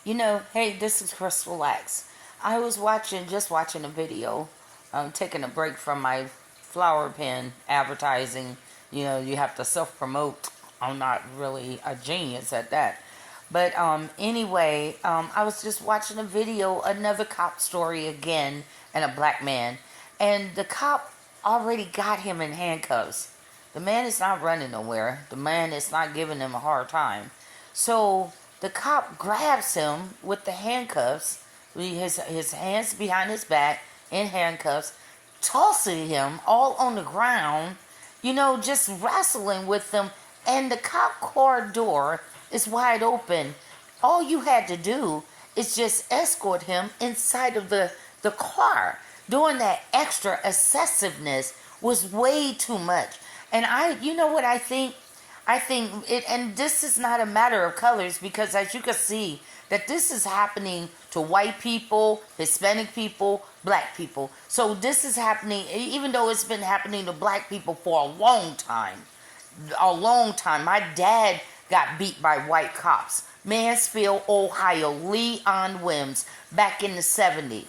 Hey, this is Crystal Lax. I was just watching a video, taking a break from my flower pen advertising. You have to self promote. I'm not really a genius at that. But anyway, I was just watching a video, another cop story again, and a black man. And the cop already got him in handcuffs. The man is not running nowhere, the man is not giving him a hard time. So the cop grabs him with the handcuffs, his hands behind his back in handcuffs, tossing him all on the ground, just wrestling with him. And the cop car door is wide open. All you had to do is just escort him inside of the car. Doing that extra excessiveness was way too much. And you know what I think? I think it, and this is not a matter of colors, because as you can see, that this is happening to white people, Hispanic people, black people. So this is happening, even though it's been happening to black people for a long time. A long time. My dad got beat by white cops. Mansfield, Ohio, Leon Wims, back in the 70s.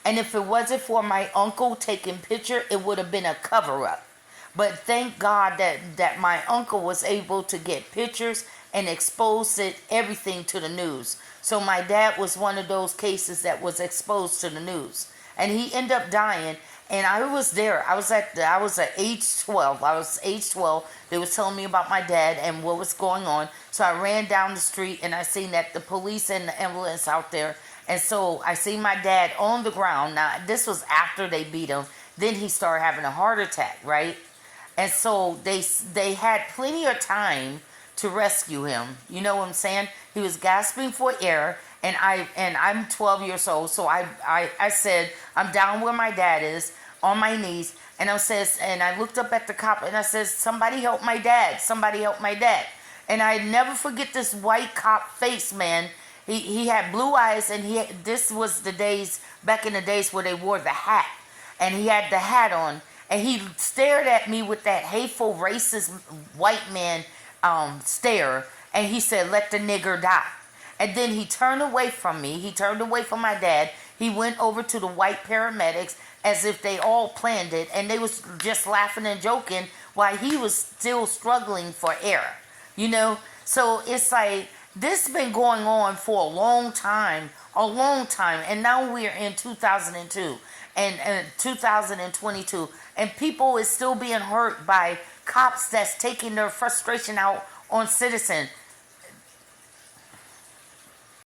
And if it wasn't for my uncle taking picture, it would have been a cover up. But thank God that my uncle was able to get pictures and expose everything to the news. So my dad was one of those cases that was exposed to the news. And he ended up dying. And I was there. I was at age 12. I was age 12. They was telling me about my dad and what was going on. So I ran down the street and I seen that the police and the ambulance out there. And so I seen my dad on the ground. Now, this was after they beat him. Then he started having a heart attack, right? And so they had plenty of time to rescue him. You know what I'm saying? He was gasping for air, and I'm 12 years old. So I said, I'm down where my dad is, on my knees, and I looked up at the cop and I said, somebody help my dad, somebody help my dad. And I never forget this white cop face, man. He had blue eyes, and this was the days, back in the days where they wore the hat, and he had the hat on. And he stared at me with that hateful, racist white man stare. And he said, let the nigger die. And then he turned away from me. He turned away from my dad. He went over to the white paramedics as if they all planned it. And they was just laughing and joking while he was still struggling for air. So it's like, this been going on for a long time. And now we're in 2002 and 2022. And people is still being hurt by cops that's taking their frustration out on citizens.